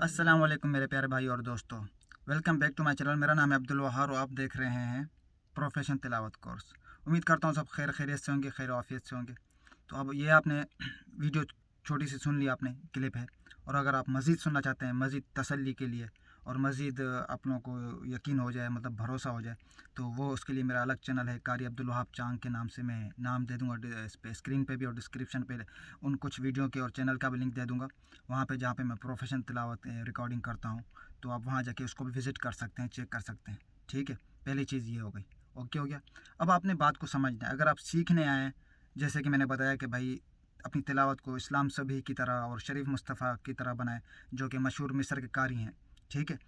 अस्सलाम वालेकुम मेरे प्यारे भाई और दोस्तों, welcome back to my channel. मेरा नाम है अब्दुल वहार और आप देख रहे हैं प्रोफेशन तिलावत कोर्स। उम्मीद करता हूँ सब खैर खैरियत से होंगे, खैर आफियत से होंगे। तो अब ये आपने वीडियो छोटी सी सुन ली, आपने क्लिप है, और अगर आप मज़ीद सुनना चाहते हैं, मज़ीद तसल्ली के लिए और मज़ीद आप लोगों को यकीन हो जाए, मतलब भरोसा हो जाए, तो वो उसके लिए मेरा अलग चैनल है कारी अब्दुल वहाब चांग के नाम से। मैं नाम दे दूँगा इस पे स्क्रीन पे भी और डिस्क्रिप्शन पे उन कुछ वीडियो के और चैनल का भी लिंक दे दूँगा वहाँ पे, जहाँ पे मैं प्रोफेशन तिलावत रिकॉर्डिंग करता हूँ। तो आप वहाँ जाके उसको भी विज़िट कर सकते हैं, चेक कर सकते हैं। ठीक है, पहली चीज़ ये हो गई। ओके हो गया। अब आपने बात को समझना है। अगर आप सीखने आएँ, जैसे कि मैंने बताया कि भाई अपनी तिलावत को इस्लाम सभी की तरह और शरीफ मुस्तफ़ा की तरह बनाए, जो कि मशहूर मिस्र के कारी हैं। ठीक है,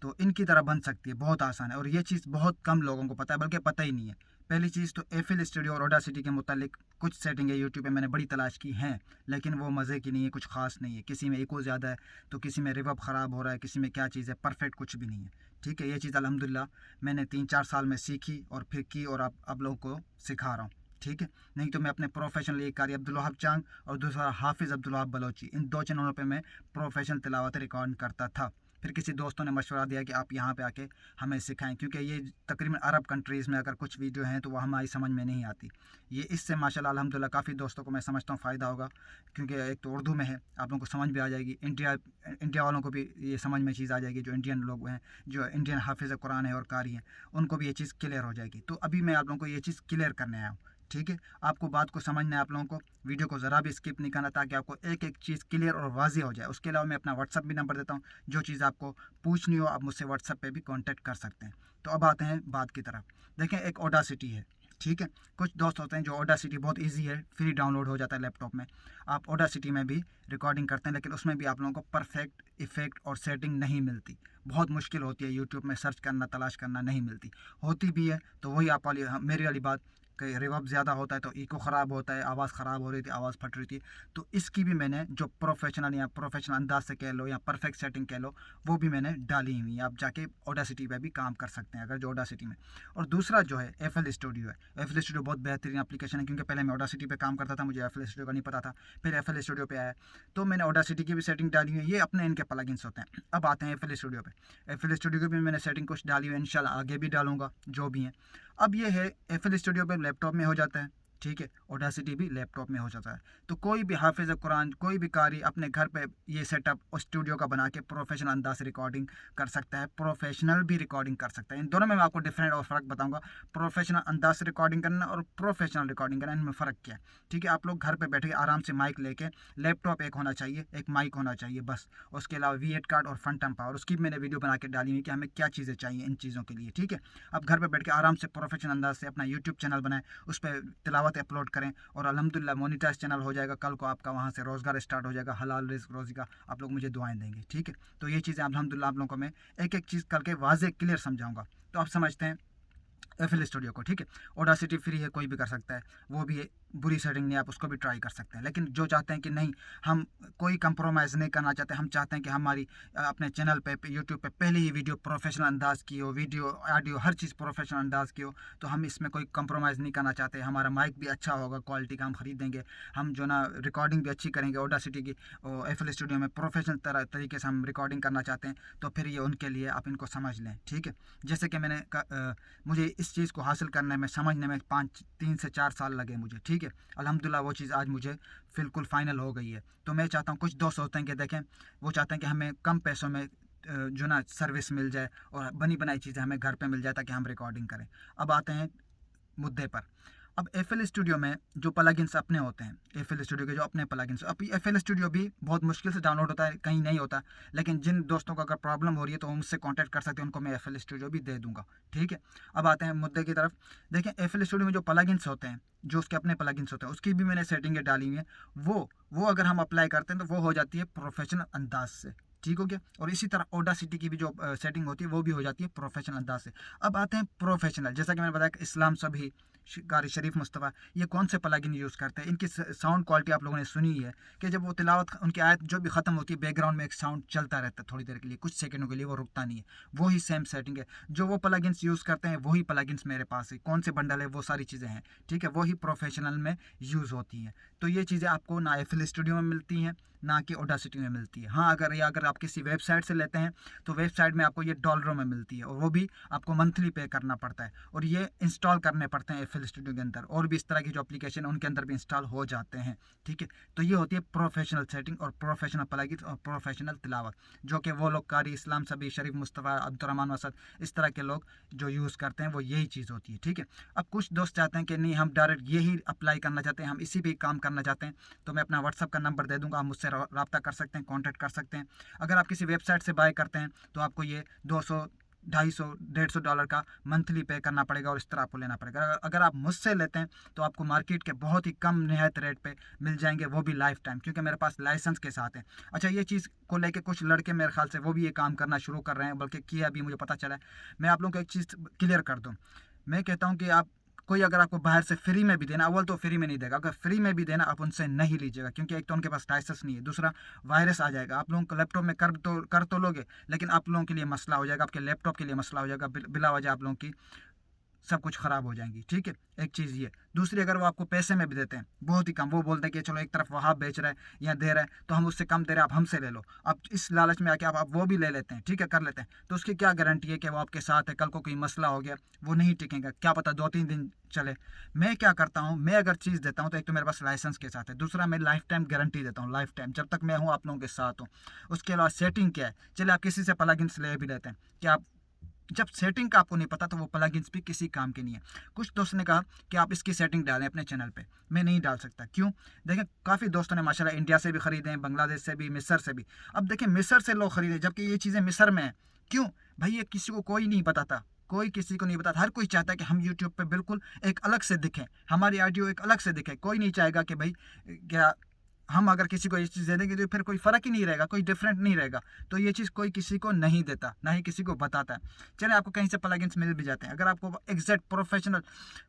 तो इनकी तरह बन सकती है, बहुत आसान है और ये चीज़ बहुत कम लोगों को पता है, बल्कि पता ही नहीं है। पहली चीज़ तो एफएल स्टूडियो और ऑडासिटी के मुतालिक कुछ सेटिंग है यूट्यूब पे, मैंने बड़ी तलाश की हैं, लेकिन वो मज़े की नहीं है, कुछ ख़ास नहीं है। किसी में इको ज़्यादा है तो किसी में रिवर्ब ख़राब हो रहा है, किसी में क्या चीज़ है, परफेक्ट कुछ भी नहीं है। ठीक है, ये चीज़ अल्हम्दुलिल्लाह मैंने 3-4 साल में सीखी और फिर की और अब लोगों को सिखा रहा हूँ। ठीक है, नहीं तो मैं अपने प्रोफेशनल एक कारी अब्दुल वहाब चांग और दूसरा हाफिज़ अब्दुल वहाब बलोची, इन 2 चैनलों पे मैं प्रोफेशनल तिलावत रिकॉर्ड करता था। फिर किसी दोस्तों ने मशवरा दिया कि आप यहाँ पे आके हमें सिखाएं, क्योंकि ये तकरीबन अरब कंट्रीज़ में अगर कुछ वीडियो हैं तो वो हमारी समझ में नहीं आती। ये इससे माशाल्लाह अल्हम्दुलिल्लाह काफ़ी दोस्तों को मैं समझता हूँ फ़ायदा होगा, क्योंकि एक तो उर्दू में है, आप लोगों को समझ भी आ जाएगी। इंडिया वालों को भी ये समझ में चीज़ आ जाएगी, जो इंडियन लोग हैं, जो इंडियन हाफिज़ कुरान है और कारी हैं, उनको भी ये चीज़ क्लियर हो जाएगी। तो अभी मैं आप लोगों को ये चीज़ क्लियर करने आया हूँ। ठीक है, आपको बात को समझना है, आप लोगों को वीडियो को ज़रा भी स्किप नहीं करना, ताकि आपको एक एक चीज़ क्लियर और वाज़ी हो जाए। उसके अलावा मैं अपना व्हाट्सअप भी नंबर देता हूँ, जो चीज़ आपको पूछनी हो आप मुझसे व्हाट्सअप पे भी कांटेक्ट कर सकते हैं। तो अब आते हैं बात की तरफ। देखें, एक ऑडासिटी है। ठीक है, कुछ दोस्त होते हैं जो ऑडासिटी बहुत इजी है, फ्री डाउनलोड हो जाता है लैपटॉप में। आप ऑडासिटी में भी रिकॉर्डिंग करते हैं, लेकिन उसमें भी आप लोगों को परफेक्ट इफ़ेक्ट और सेटिंग नहीं मिलती, बहुत मुश्किल होती है। यूट्यूब में सर्च करना, तलाश करना, नहीं मिलती। होती भी है तो वही आप वाली मेरी वाली बात कहीं रिवर्ब ज़्यादा होता है तो इको ख़राब होता है, आवाज़ ख़राब हो रही थी, आवाज़ फट रही थी। तो इसकी भी मैंने जो प्रोफेशनल या प्रोफेशनल अंदाज से कह लो या परफेक्ट सेटिंग कह लो, वो भी मैंने डाली हुई है। आप जाके ऑडासिटी पे भी काम कर सकते हैं अगर जो ऑडासिटी में। और दूसरा जो है FL स्टूडियो है। FL स्टूडियो बहुत बेहतरीन एप्लीकेशन है, क्योंकि पहले मैं ऑडासिटी पे काम करता था, मुझे FL स्टूडियो का नहीं पता था। फिर FL स्टूडियो पे आया तो मैंने ऑडासिटी की भी सेटिंग डाली हुई है। ये अपने इनके प्लगइन्स होते हैं। अब आते हैं FL स्टूडियो पे। FL स्टूडियो की भी मैंने सेटिंग कुछ डाली हुई है, इंशाल्लाह आगे भी डालूंगा जो भी है। अब ये है FL स्टूडियो पे लैपटॉप में हो जाता है, ठीक है। ऑडासिटी भी लैपटॉप में हो जाता है। तो कोई भी हाफिज़ कुरान, कोई भी कारी अपने घर पे ये सेटअप स्टूडियो का बना के प्रोफेशनल अंदाज से रिकॉर्डिंग कर सकता है, प्रोफेशनल भी रिकॉर्डिंग कर सकता है। इन दोनों में मैं आपको डिफरेंट और फ़र्क बताऊंगा। प्रोफेशनल अंदाज से रिकॉर्डिंग करना और प्रोफेशनल रिकॉर्डिंग करना, इनमें फ़र्क क्या है, ठीक है। आप लोग घर पर बैठे आराम से माइक लेके, लैपटॉप एक होना चाहिए, एक माइक होना चाहिए बस। उसके अलावा V8 कार्ड और फ्रंट एंड पावर, उसकी भी मैंने वीडियो बना के डाली हुई कि हमें क्या चीज़ें चाहिए इन चीज़ों के लिए, ठीक है। अब घर पर बैठ के आराम से प्रोफेशनल अंदाज से अपना यूट्यूब चैनल बनाएं, उस पर तिलावत अपलोड करें और अल्हम्दुलिल्लाह मोनेटाइज चैनल हो जाएगा। कल को आपका वहाँ से रोज़गार स्टार्ट हो जाएगा, हलाल रिज़्क रोज़ी का। आप लोग मुझे दुआएं देंगे, ठीक है। तो ये चीज़ें अल्हम्दुलिल्लाह आप लोगों को मैं एक एक चीज़ करके वाज़े क्लियर समझाऊंगा। तो आप समझते हैं FL स्टूडियो को, ठीक है। ऑडासिटी फ्री है, कोई भी कर सकता है, वो भी बुरी सेटिंग नहीं, आप उसको भी ट्राई कर सकते हैं। लेकिन जो चाहते हैं कि नहीं, हम कोई कंप्रोमाइज़ नहीं करना चाहते, हम चाहते हैं कि हमारी अपने चैनल पे यूट्यूब पे पहले ही वीडियो प्रोफेशनल अंदाज की हो, वीडियो ऑडियो हर चीज़ प्रोफेशनल अंदाज की हो, तो हम इसमें कोई कंप्रोमाइज़ नहीं करना चाहते। हमारा माइक भी अच्छा होगा, क्वालिटी का हम ख़रीदेंगे, हम जो ना रिकॉर्डिंग भी अच्छी करेंगे ऑडासिटी की और FL स्टूडियो में प्रोफेशनल तरीके से हम रिकॉर्डिंग करना चाहते हैं। तो फिर ये उनके लिए आप इनको समझ लें, ठीक है। जैसे कि मुझे इस चीज़ को हासिल करने में, समझने में 3 से 4 साल लगे मुझे, ठीक है। अल्हम्दुलिल्लाह वो चीज़ आज मुझे बिल्कुल फ़ाइनल हो गई है। तो मैं चाहता हूँ, कुछ दोस्त होते हैं कि देखें, वो चाहते हैं कि हमें कम पैसों में जो ना सर्विस मिल जाए और बनी बनाई चीज़ें हमें घर पे मिल जाए ताकि हम रिकॉर्डिंग करें। अब आते हैं मुद्दे पर। अब FL स्टूडियो में जो प्लगइन्स अपने होते हैं, FL स्टूडियो के जो अपने प्लगइन्स, अब FL स्टूडियो भी बहुत मुश्किल से डाउनलोड होता है, कहीं नहीं होता। लेकिन जिन दोस्तों को अगर प्रॉब्लम हो रही है तो वो मुझसे कांटेक्ट कर सकते हैं, उनको मैं FL स्टूडियो भी दे दूंगा, ठीक है। अब आते हैं मुद्दे की तरफ। देखें, FL स्टूडियो में जो प्लगइन्स होते हैं, जो उसके अपने प्लगइन्स होते हैं, उसकी भी मैंने सेटिंगें डाली हुई हैं। वो अगर हम अप्लाई करते हैं तो वो हो जाती है प्रोफेशनल अंदाज से, ठीक हो गया। और इसी तरह ऑडासिटी की भी जो सेटिंग होती है वो भी हो जाती है प्रोफेशनल अंदाज से। अब आते हैं प्रोफेशनल, जैसा कि मैंने बताया कि इस्लाम सभी, कारी शरीफ मुस्तफ़ा, ये कौन से प्लगइन यूज़ करते हैं। इनकी साउंड क्वालिटी आप लोगों ने सुनी है कि जब वो तिलावत उनकी आयत जो भी ख़त्म होती है, बैकग्राउंड में एक साउंड चलता रहता है थोड़ी देर के लिए, कुछ सेकंडों के लिए, वो रुकता नहीं है। वही सेम सेटिंग है, जो वो प्लगइन्स यूज़ करते हैं वही प्लगइन्स मेरे पास है। कौन से बंडल है, वो सारी चीज़ें हैं, ठीक है, वही प्रोफेशनल में यूज़ होती हैं। तो ये चीज़ें आपको ना FL स्टूडियो में मिलती हैं, ना कि ऑडासिटी में मिलती है। हाँ, अगर आप किसी वेबसाइट से लेते हैं तो वेबसाइट में आपको ये डॉलरों में मिलती है, और वो भी आपको मंथली पे करना पड़ता है, और ये इंस्टॉल करने पड़ते हैं FL स्टूडियो के अंदर। और भी इस तरह की जो एप्लीकेशन है उनके अंदर भी इंस्टॉल हो जाते हैं, ठीक है। तो ये होती है प्रोफेशनल सेटिंग और प्रोफेशनल प्लगइन और प्रोफेशनल तिलावत, जो कि वो लोग, कारी इस्लाम सभी, शरीफ मुस्तफ़ा, अब्दुर्रहमान वसद, इस तरह के लोग जो यूज़ करते हैं, वो यही चीज़ होती है, ठीक है। अब कुछ दोस्त चाहते हैं कि नहीं, हम डायरेक्ट यही अप्लाई करना चाहते हैं, हम इसी पे काम करना चाहते हैं, तो मैं अपना व्हाट्सअप का नंबर दे दूंगा, आप मुझसे रब्ता कर सकते हैं, कॉन्टैक्ट कर सकते हैं। अगर आप किसी वेबसाइट से बाय करते हैं तो आपको ये 200, 250, $150 का मंथली पे करना पड़ेगा, और इस तरह आपको लेना पड़ेगा। अगर आप मुझसे लेते हैं तो आपको मार्केट के बहुत ही कम निहायत रेट पे मिल जाएंगे, वो भी लाइफ टाइम, क्योंकि मेरे पास लाइसेंस के साथ है। अच्छा, ये चीज़ को लेके कुछ लड़के मेरे ख्याल से वो भी ये काम करना शुरू कर रहे हैं, बल्कि किया अभी, मुझे पता चला है। मैं आप लोगों को एक चीज़ क्लियर कर दूँ, मैं कहता हूँ कि आप कोई अगर आपको बाहर से फ्री में भी देना, अव्वल तो फ्री में नहीं देगा, अगर फ्री में भी देना आप उनसे नहीं लीजिएगा, क्योंकि एक तो उनके पास लाइसेंस नहीं है, दूसरा वायरस आ जाएगा। आप लोगों को लैपटॉप में कर तो लोगे, लेकिन आप लोगों के लिए मसला हो जाएगा, आपके लैपटॉप के लिए मसला हो जाएगा, बिला वजह आप लोगों की सब कुछ ख़राब हो जाएंगी, ठीक है। एक चीज़ ये। दूसरी, अगर वो आपको पैसे में भी देते हैं बहुत ही कम, वो बोलते हैं कि चलो एक तरफ वहाँ बेच रहा है या दे रहा है तो हम उससे कम दे रहे हैं, आप हमसे ले लो, आप इस लालच में आके आप वो भी ले लेते हैं, ठीक है, कर लेते हैं। तो उसकी क्या गारंटी है कि वो आपके साथ है, कल को कोई मसला हो गया वो नहीं टिकेगा, क्या पता 2-3 दिन चले। मैं क्या करता हूँ, मैं अगर चीज़ देता हूँ तो एक तो मेरे पास लाइसेंस के साथ है, दूसरा मैं लाइफ टाइम गारंटी देता हूँ, लाइफ टाइम जब तक मैं हूँ आप लोगों के साथ हूँ। उसके अलावा सेटिंग क्या है, चले आप किसी से प्लगइन्स ले भी लेते हैं कि आप जब सेटिंग का आपको नहीं पता तो वो प्लगइन्स भी किसी काम के नहीं है। कुछ दोस्तों ने कहा कि आप इसकी सेटिंग डालें अपने चैनल पे, मैं नहीं डाल सकता। क्यों? देखें, काफ़ी दोस्तों ने माशाल्लाह इंडिया से भी ख़रीदे हैं, बांग्लादेश से भी, मिस्र से भी। अब देखें, मिस्र से लोग ख़रीदे जबकि ये चीज़ें मिस्र में हैं। क्यों भाई? ये किसी को कोई नहीं बताता, कोई किसी को नहीं बताता। हर कोई चाहता है कि हम यूट्यूब पे बिल्कुल एक अलग से दिखें, हमारी ऑडियो एक अलग से दिखे। कोई नहीं चाहेगा कि भाई क्या हम अगर किसी को ये चीज़ दे देंगे तो फिर कोई फ़र्क ही नहीं रहेगा, कोई डिफरेंट नहीं रहेगा। तो ये चीज़ कोई किसी को नहीं देता, ना ही किसी को बताता है। चलिए आपको कहीं से प्लगइन्स मिल भी जाते हैं, अगर आपको एग्जैक्ट प्रोफेशनल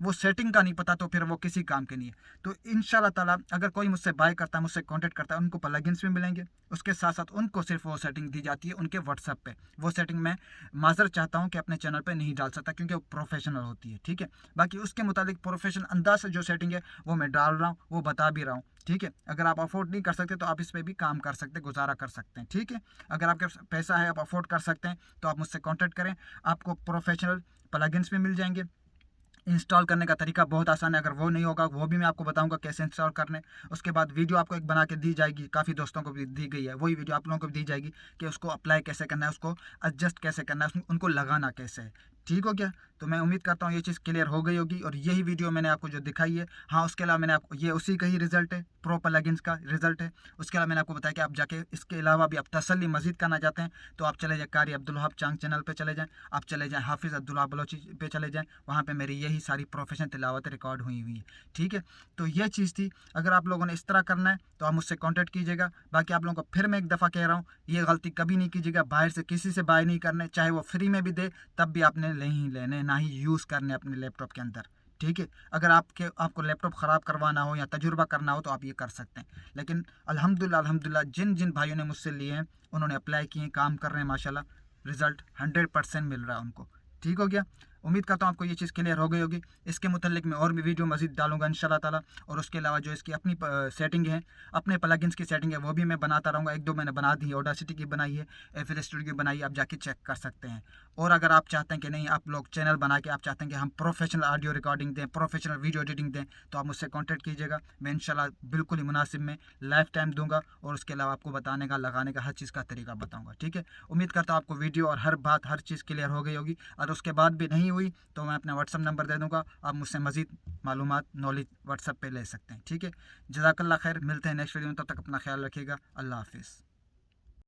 वो सेटिंग का नहीं पता तो फिर वो किसी काम के नहीं है। तो इंशाल्लाह ताला अगर कोई मुझसे बाय करता है, मुझसे कॉन्टैक्ट करता है, उनको प्लगइन्स भी मिलेंगे, उसके साथ साथ उनको सिर्फ वो सेटिंग दी जाती है उनके व्हाट्सएप पे। वो सेटिंग मैं माजर चाहता हूँ कि अपने चैनल पे नहीं डाल सकता क्योंकि वो प्रोफेशनल होती है, ठीक है। बाकी उसके मुताबिक प्रोफेशनल अंदाज से जो सेटिंग है वो मैं डाल रहा हूँ, वो बता भी रहा हूँ, ठीक है। अगर आप अफोर्ड नहीं कर सकते तो आप इस पे भी काम कर सकते हैं, गुजारा कर सकते हैं, ठीक है। अगर आपके पास पैसा है, आप अफोर्ड कर सकते हैं तो आप मुझसे कॉन्टैक्ट करें, आपको प्रोफेशनल प्लगइन्स भी मिल जाएंगे। इंस्टॉल करने का तरीका बहुत आसान है, अगर वो नहीं होगा वो भी मैं आपको बताऊंगा कैसे इंस्टॉल करने। उसके बाद वीडियो आपको एक बना के दी जाएगी, काफ़ी दोस्तों को भी दी गई है, वही वीडियो आप लोगों को भी दी जाएगी कि उसको अप्लाई कैसे करना है, उसको एडजस्ट कैसे करना है, उनको लगाना कैसे है, ठीक हो गया। तो मैं उम्मीद करता हूँ ये चीज़ क्लियर हो गई होगी और यही वीडियो मैंने आपको जो दिखाई है। हाँ, उसके अलावा मैंने आपको ये उसी का ही रिजल्ट है, प्रो प्लगइन्स का रिजल्ट है। उसके अलावा मैंने आपको बताया कि आप जाके इसके अलावा भी आप तसल्ली मजीद करना चाहते हैं तो आप चले जाए कारी अब्दुल वहाब चांग चैनल पे चले जाएं, आप चले जाएं हाफिज़ अब्दुल वहाब बलोची पे चले जाएं, वहाँ पे मेरी यही सारी प्रोफेशन तिलावत रिकॉर्ड हुई है, ठीक है। तो ये चीज़ थी, अगर आप लोगों ने इस तरह करना है तो आप मुझसे कॉन्टैक्ट कीजिएगा। बाकी आप लोगों को फिर मैं एक दफ़ा कह रहा हूँ, ये गलती कभी नहीं कीजिएगा, बाहर से किसी से बाय नहीं करने, चाहे वो फ्री में भी दे तब भी आपने नहीं लेने, ना ही यूज़ करने अपने लैपटॉप के अंदर, ठीक है। अगर आपको लैपटॉप ख़राब करवाना हो या तजुर्बा करना हो तो आप ये कर सकते हैं। लेकिन अल्हम्दुलिल्लाह जिन जिन भाइयों ने मुझसे लिए हैं उन्होंने अप्लाई किए, काम कर रहे हैं माशाल्लाह, रिज़ल्ट 100% मिल रहा है उनको, ठीक हो गया। उम्मीद करता हूँ आपको ये चीज़ क्लियर हो गई होगी। इसके मुतल्लिक मैं और भी वीडियो मज़ीद डालूंगा इंशाल्लाह ताला, और उसके अलावा जो इसकी अपनी सेटिंग है, अपने प्लगइन्स की सेटिंग है, वो भी मैं बनाता रहूँगा। एक दो मैंने बना दी है, ऑडासिटी की बनाई है, एफएल स्टूडियो की बनाई है, आप जाके चेक कर सकते हैं। और अगर आप चाहते हैं कि नहीं, आप लोग चैनल बना के आप चाहते हैं कि हम प्रोफेशनल ऑडियो रिकॉर्डिंग दें, प्रोफेशनल वीडियो एडिटिंग दें, तो आप मुझसे कॉन्टैक्ट कीजिएगा। मैं इंशाल्लाह बिल्कुल ही मुनासिब में लाइफ टाइम दूंगा और उसके अलावा आपको बताने का, लगाने का, हर चीज़ का तरीका बताऊँगा, ठीक है। उम्मीद करता हूँ आपको वीडियो और हर बात, हर चीज़ क्लियर हो गई होगी। और उसके बाद भी नहीं हुई तो मैं अपना व्हाट्सअप नंबर दे दूँगा, आप मुझसे मज़ीद मालूमात, नॉलेज व्हाट्सअप पे ले सकते हैं, ठीक है। जज़ाकल्लाह खैर, मिलते हैं नेक्स्ट वीडियो में, तब तक अपना ख्याल रखिएगा। अल्लाह हाफिज़।